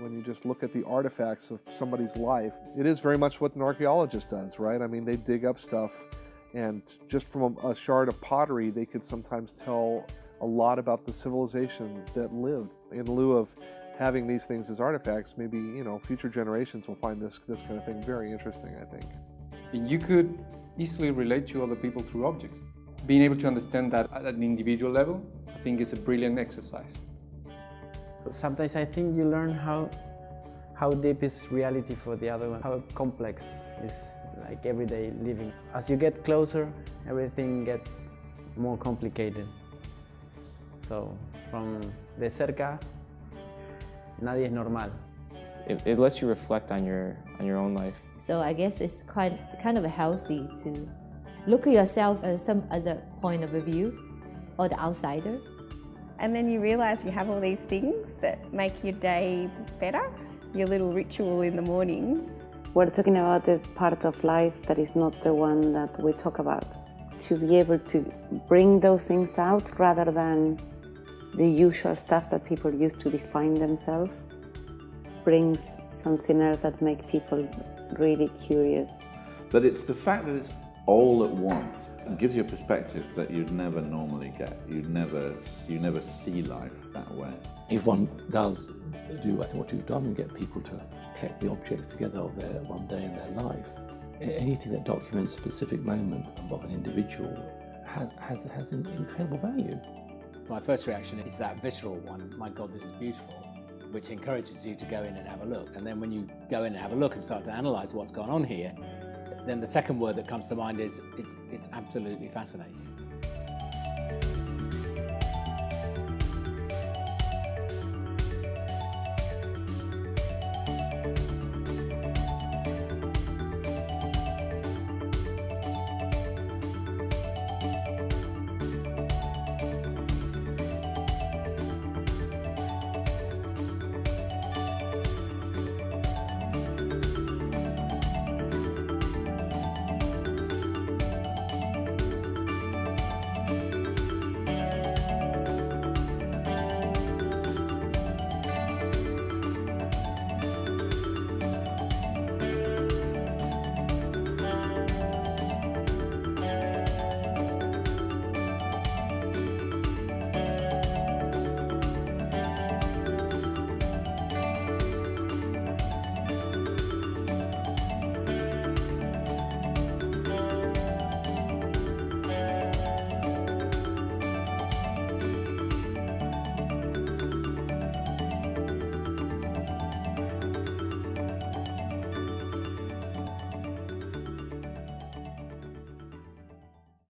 when you just look at the artifacts of somebody's life, it is very much what an archaeologist does, right? I mean, they dig up stuff, and just from a shard of pottery, they could sometimes tell a lot about the civilization that lived. In lieu of having these things as artifacts, maybe, future generations will find this kind of thing very interesting, I think. You could easily relate to other people through objects. Being able to understand that at an individual level, I think is a brilliant exercise. Sometimes I think you learn how deep is reality for the other one, how complex is like everyday living. As you get closer, everything gets more complicated. So from de cerca, nadie es normal. It lets you reflect on your own life. So I guess it's kind of healthy to look at yourself at some other point of view, or the outsider. And then you realise you have all these things that make your day better, your little ritual in the morning. We're talking about the part of life that is not the one that we talk about. To be able to bring those things out rather than the usual stuff that people use to define themselves brings something else that makes people really curious. But it's the fact that it's all at once. It gives you a perspective that you'd never normally get. You never see life that way. If one does do, I think, what you've done, and get people to collect the objects together of their one day in their life, anything that documents a specific moment of an individual has an incredible value. My first reaction is that visceral one, my God, this is beautiful, which encourages you to go in and have a look. And then when you go in and have a look and start to analyse what's gone on here, then the second word that comes to mind is it's absolutely fascinating.